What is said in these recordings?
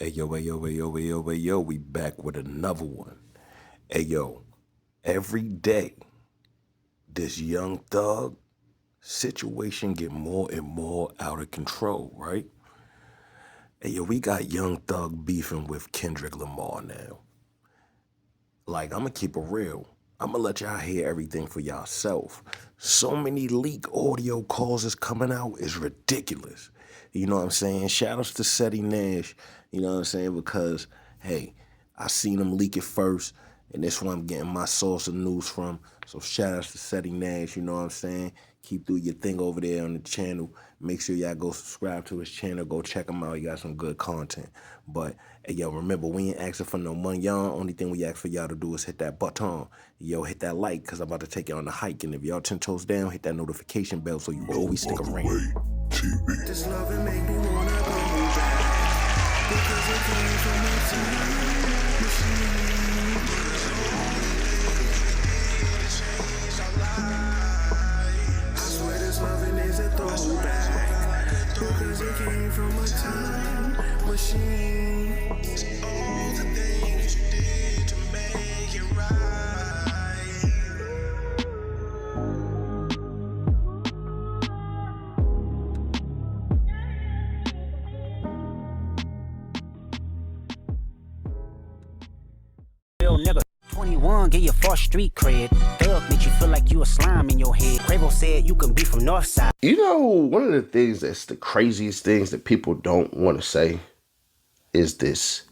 Hey yo, we back with another one. Hey yo, every day this young thug situation get more and more out of control, right? Hey yo, we got young thug beefing with Kendrick Lamar now. Like, I'ma keep it real. I'ma let y'all hear everything for yourself. So many leak audio calls is coming out is ridiculous. You know what I'm saying? Shout outs to Seti Nash, you know what I'm saying? Because, hey, I seen him leak it first, and this one I'm getting my source of news from. So shout outs to Seti Nash, you know what I'm saying? Keep doing your thing over there on the channel. Make sure y'all go subscribe to his channel. Go check him out. He got some good content. But, hey, yo, remember, we ain't asking for no money, y'all. Only thing we ask for y'all to do is hit that button. Yo, hit that like, because I'm about to take you on the hike. And if y'all 10 toes down, hit that notification bell so you always stick around. This love and make me wanna go back because it came from a time machine. I swear this loving is a throwback because it came from a time machine. All the things you did to make it right. Real nigga, 21, get your false street cred. Thug make you feel like you a slime in your head. Quavo said you can be from Northside. You know, one of the things that's the craziest things that people don't want to say is this.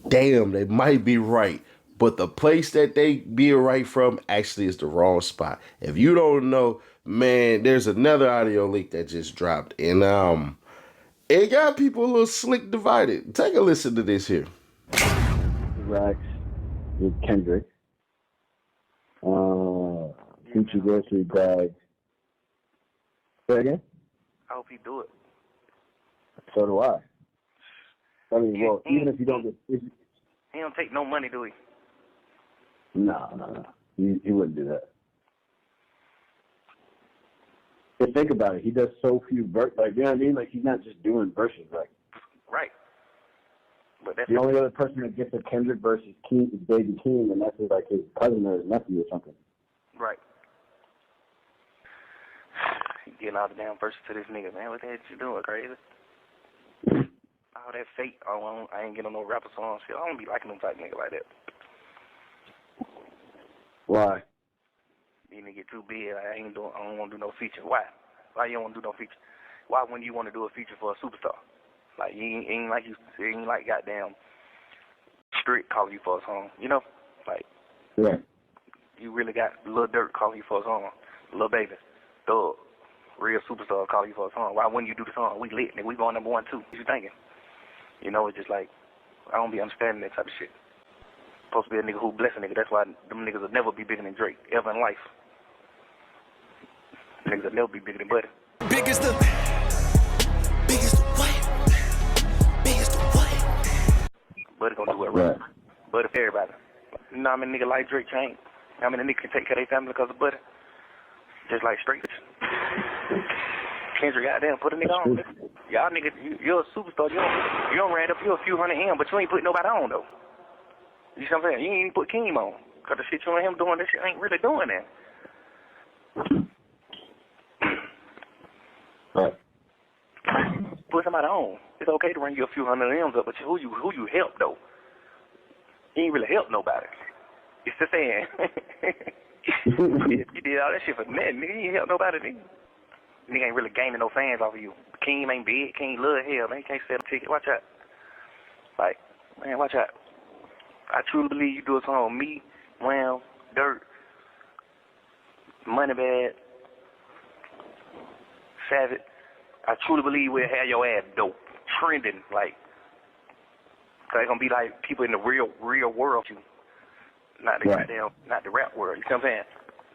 Damn, they might be right, but the place that they be right from actually is the wrong spot. If you don't know, man, there's another audio leak that just dropped, and it got people a little slick divided. Take a listen to this here. Rex with Kendrick. Future grocery bag. Say again? I hope he do it. So do I. I mean, well, even if you don't get... He don't take no money, do he? No. He wouldn't do that. But think about it. He does so few verses. Like, you know what I mean? Like, he's not just doing verses. Like, Right. But that's the only other person that gets a Kendrick versus King is Baby King, and that's like his cousin or his nephew or something. right. You getting all the damn verses to this nigga, man. What the hell you doing, crazy? All that fake, I ain't getting no rapper song shit. I don't be liking them type nigga like that. Why? You nigga get too big. I don't want to do no feature. Why? Why you don't want to do no feature? Why wouldn't you want to do a feature for a superstar? Like, you ain't like goddamn Strict calling you for a song, you know? Like, Yeah. you really got Lil Durk calling you for a song, Lil Baby, Thug, real superstar calling you for a song. Why wouldn't you do the song? We lit, nigga. We going number 1, 2. What you thinking? You know, it's just like, I don't be understanding that type of shit. Supposed to be a nigga who bless a nigga. That's why them niggas will never be bigger than Drake, ever in life. Niggas will never be bigger than Buddy. Biggest the what? Biggest the what? Buddy gonna do it right. Buddy for everybody. You know how many niggas like Drake change? How many niggas can take care of their family because of Buddy? Just like straight. Kendrick, goddamn, put a nigga on. Y'all niggas, you're a superstar. You don't ran up you a few hundred M, but you ain't put nobody on though. You see what I'm saying? You ain't even put Keem on. Cause the shit you and him doing, this shit ain't really doing that. Right. Put somebody on. It's okay to run you a few hundred M's up, but who you help though? You ain't really help nobody. It's the saying. You did all that shit for nothing, nigga. You ain't help nobody, nigga. Nigga ain't really gaining no fans off of you. Keem ain't big. Keem love hell, man. He can't sell a ticket. Watch out. Like, man, watch out. I truly believe you do a song with me, Wham, Dirt, Moneybag, Savage. I truly believe we'll have your ass dope, trending, like, cause it's gonna be like people in the real world, not the goddamn, not the rap world. You see what I'm saying?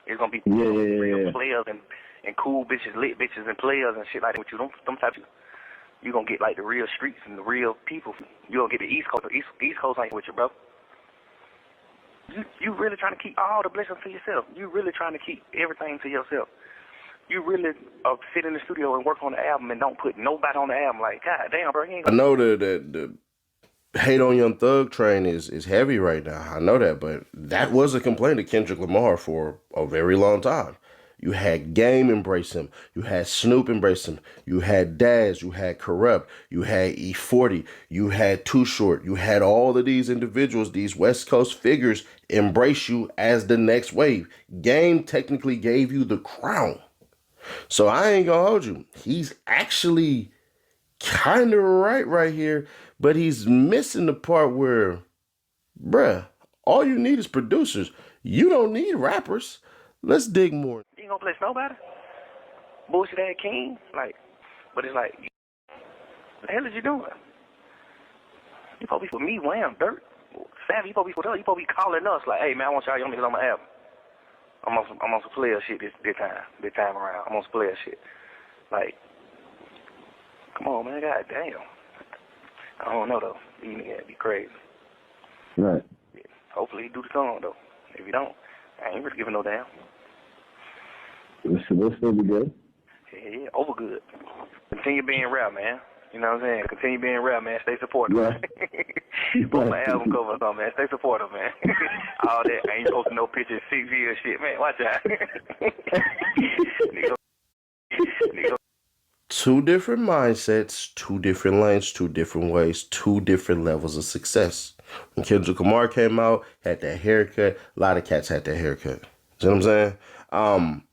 It's gonna be real players and cool bitches, lit bitches and players and shit like that. With you, them types of, you gonna get like the real streets and the real people. You gonna get the East Coast. East Coast ain't with you, bro. You really trying to keep all the blessings to yourself. You really trying to keep everything to yourself. You really sit in the studio and work on the album and don't put nobody on the album. Like, God damn, bro, you ain't I gonna... know that hate on Young Thug train is heavy right now. I know that, but that was a complaint of Kendrick Lamar for a very long time. You had Game embrace him. You had Snoop embrace him. You had Daz. You had Corrupt. You had E40. You had Too Short. You had all of these individuals, these West Coast figures, embrace you as the next wave. Game technically gave you the crown. So I ain't gonna hold you. He's actually kind of right here, but he's missing the part where, bruh, all you need is producers. You don't need rappers. Let's dig more. You ain't gonna bless nobody. Bullshit ass king. Like, but it's like, what the hell is you doing? You supposed to be for me, Wham, Dirt. Savvy, you supposed to be for us. You supposed to be calling us like, hey man, I want y'all young niggas on my album. I'm on some player shit this time around. I'm on some player shit. Like, come on, man, god damn. I don't know though. These niggas be crazy. Right. Yeah. Hopefully he do the song though. If he don't, I ain't really giving no damn. We'll still be good. Yeah, over good. Continue being rap, man. You know what I'm saying? Continue being rap, man. Stay supportive. Right. Put my album cover or something, man. Stay supportive, man. All that. I ain't posting no pictures 6 years shit, man. Watch out. Nigga. Two different mindsets, two different lanes, two different ways, two different levels of success. When Kendrick Lamar came out, had that haircut, a lot of cats had that haircut. You know what I'm saying?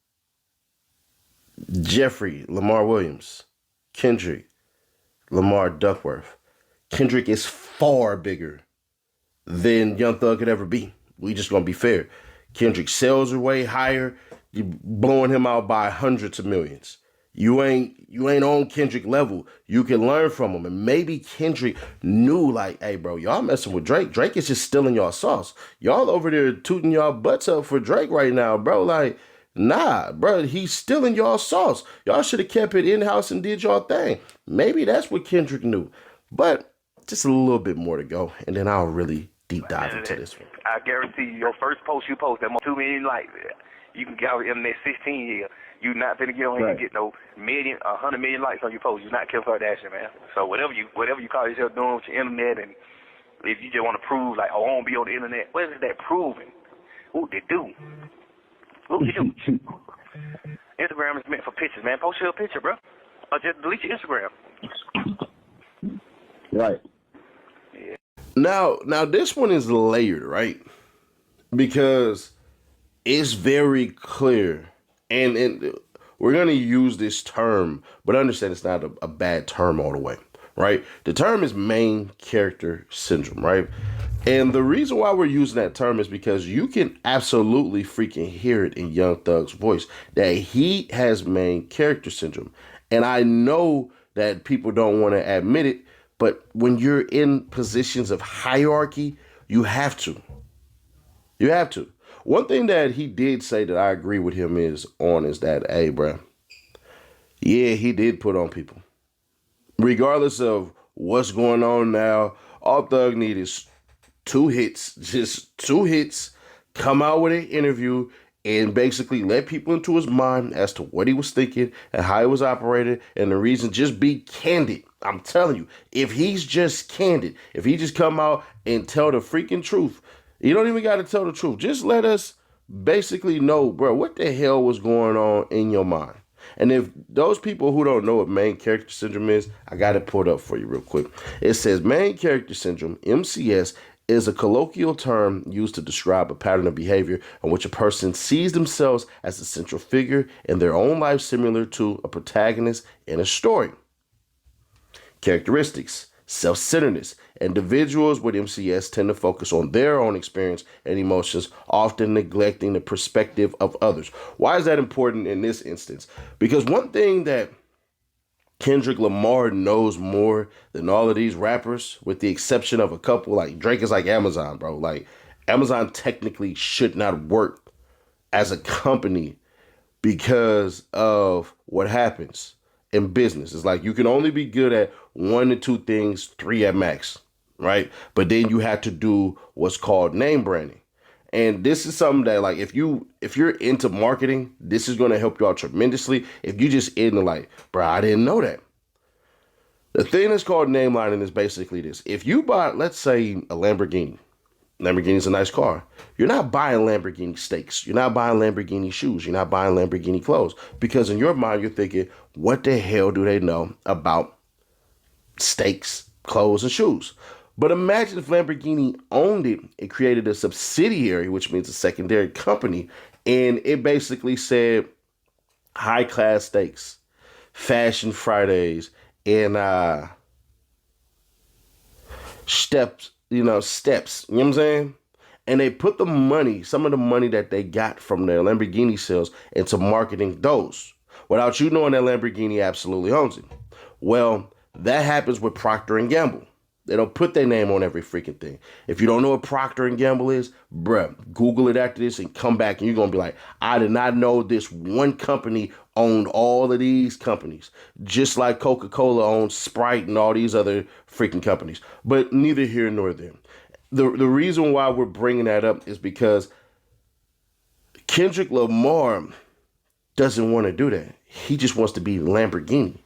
Jeffrey Lamar Williams, Kendrick Lamar Duckworth. Kendrick is far bigger than Young Thug could ever be. We just gonna be fair. Kendrick's sales are way higher. You blowing him out by hundreds of millions. You ain't on Kendrick level. You can learn from him. And maybe Kendrick knew, like, hey, bro, y'all messing with Drake. Drake is just stealing y'all sauce. Y'all over there tooting y'all butts up for Drake right now, bro. Like, nah, bro, he's stealing y'all sauce. Y'all should have kept it in-house and did y'all thing. Maybe that's what Kendrick knew. But just a little bit more to go, and then I'll really deep dive into this one. I guarantee you, your first post you post, that 2 million likes, you can get out in the next 16 years. You not finna get on here and get no 100 million likes on your post. You're not Kim Kardashian, man. So whatever you call yourself doing with your internet, and if you just want to prove, like, oh, I won't be on the internet, what is that proving? What they do? What you do? Instagram is meant for pictures, man. Post your picture, bro. Or just delete your Instagram. Right. Yeah. Now this one is layered, right? Because it's very clear, and we're gonna use this term, but understand it's not a bad term all the way, right? The term is main character syndrome, right? And the reason why we're using that term is because you can absolutely freaking hear it in Young Thug's voice that he has main character syndrome. And I know that people don't want to admit it, but when you're in positions of hierarchy, you have to. You have to. One thing that he did say that I agree with him is that, hey, bro, yeah, he did put on people. Regardless of what's going on now, all Thug need is 2 hits, just 2 hits, come out with an interview and basically let people into his mind as to what he was thinking and how he was operating and the reason. Just be candid. I'm telling you, if he's just candid, if he just come out and tell the freaking truth, you don't even got to tell the truth. Just let us basically know, bro, what the hell was going on in your mind. And if those people who don't know what main character syndrome is, I got it pulled up for you real quick. It says main character syndrome, MCS, is a colloquial term used to describe a pattern of behavior in which a person sees themselves as the central figure in their own life, similar to a protagonist in a story. Characteristics: self-centeredness. Individuals with MCS tend to focus on their own experience and emotions, often neglecting the perspective of others. Why is that important in this instance? Because one thing that Kendrick Lamar knows more than all of these rappers, with the exception of a couple, like Drake is like Amazon, bro. Like, Amazon technically should not work as a company because of what happens in business. It's like you can only be good at 1 to 2 things, 3 at max, right? But then you have to do what's called name branding. And this is something that, like, if you're into marketing, this is going to help you out tremendously. If you just into like, bro, I didn't know that. The thing that's called name lining is basically this. If you buy, let's say, a Lamborghini. Lamborghini's a nice car. You're not buying Lamborghini steaks. You're not buying Lamborghini shoes. You're not buying Lamborghini clothes. Because in your mind, you're thinking, what the hell do they know about steaks, clothes, and shoes? But imagine if Lamborghini owned it and created a subsidiary, which means a secondary company, and it basically said high class steaks, Fashion Fridays, and steps, steps. You know what I'm saying? And they put the money, some of the money that they got from their Lamborghini sales into marketing those without you knowing that Lamborghini absolutely owns it. Well, that happens with Procter and Gamble. They don't put their name on every freaking thing. If you don't know what Procter and Gamble is, bruh, Google it after this and come back and you're going to be like, I did not know this one company owned all of these companies. Just like Coca-Cola owns Sprite and all these other freaking companies. But neither here nor there. The reason why we're bringing that up is because Kendrick Lamar doesn't want to do that. He just wants to be Lamborghini.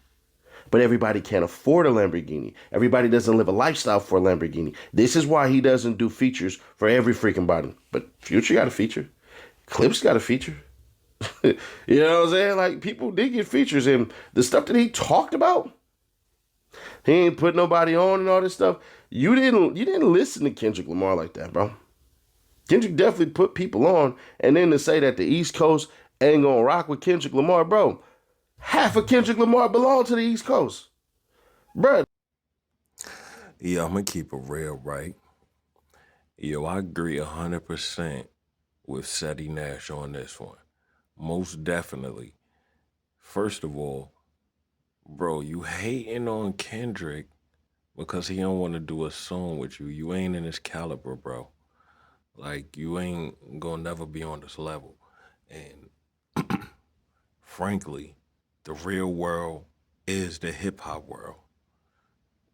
But everybody can't afford a Lamborghini. Everybody doesn't live a lifestyle for a Lamborghini. This is why he doesn't do features for every freaking body. But Future got a feature. Clips got a feature. You know what I'm saying? Like, people did get features. And the stuff that he talked about, he ain't put nobody on and all this stuff. You didn't listen to Kendrick Lamar like that, bro. Kendrick definitely put people on. And then to say that the East Coast ain't gonna rock with Kendrick Lamar, bro. Half of Kendrick Lamar belong to the East Coast. Bruh. Yeah, I'm going to keep it real, right? Yo, I agree 100% with Seti Nash on this one. Most definitely. First of all, bro, you hating on Kendrick because he don't want to do a song with you. You ain't in his caliber, bro. Like, you ain't gonna never be on this level. And frankly, the real world is the hip hop world.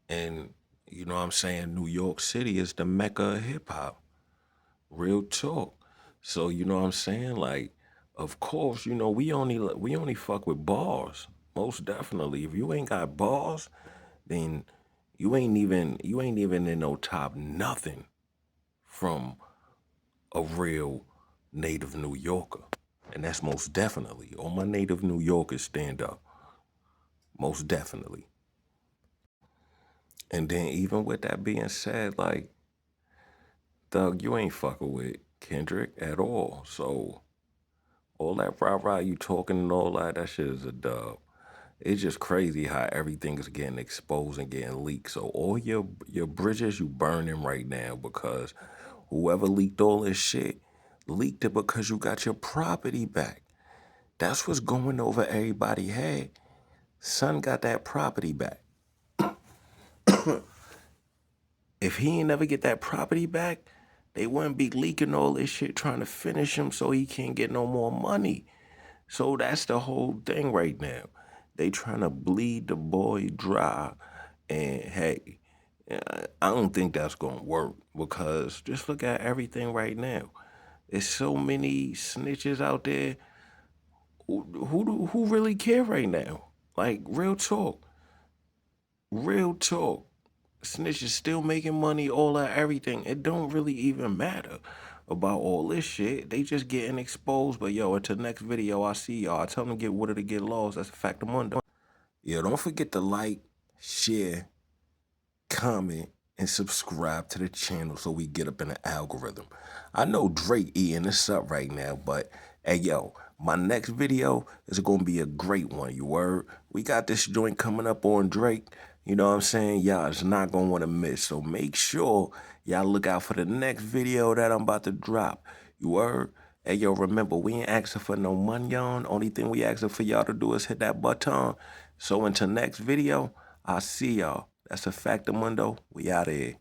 And you know what I'm saying? New York City is the mecca of hip hop. Real talk. So you know what I'm saying? Like, of course, we only fuck with bars. Most definitely. If you ain't got bars, then you ain't even in no top nothing from a real native New Yorker. And that's most definitely. All my native New Yorkers stand up. Most definitely. And then even with that being said, like, Doug, you ain't fucking with Kendrick at all. So all that rah-rah you talking and all that shit is a dub. It's just crazy how everything is getting exposed and getting leaked. So all your bridges, you burning right now because whoever leaked all this shit, leaked it because you got your property back. That's what's going over everybody's head. Son got that property back. If he ain't never get that property back, they wouldn't be leaking all this shit trying to finish him so he can't get no more money. So that's the whole thing right now. They trying to bleed the boy dry. And hey, I don't think that's going to work because just look at everything right now. There's so many snitches out there. Who really care right now? Like, real talk. Real talk. Snitches still making money, all that, everything. It don't really even matter about all this shit. They just getting exposed. But yo, until next video, I see y'all. I tell them to get with it to get lost. That's a fact of Monday. Yo, don't forget to like, share, comment, and subscribe to the channel so we get up in the algorithm. I know Drake eating this up right now, but hey, yo, my next video is going to be a great one, you heard? We got this joint coming up on Drake. You know what I'm saying? Y'all is not going to want to miss. So make sure y'all look out for the next video that I'm about to drop. You heard? Hey, yo, remember, we ain't asking for no money on. Only thing we asking for y'all to do is hit that button. So until next video, I'll see y'all. That's a fact of Mundo. We out of here.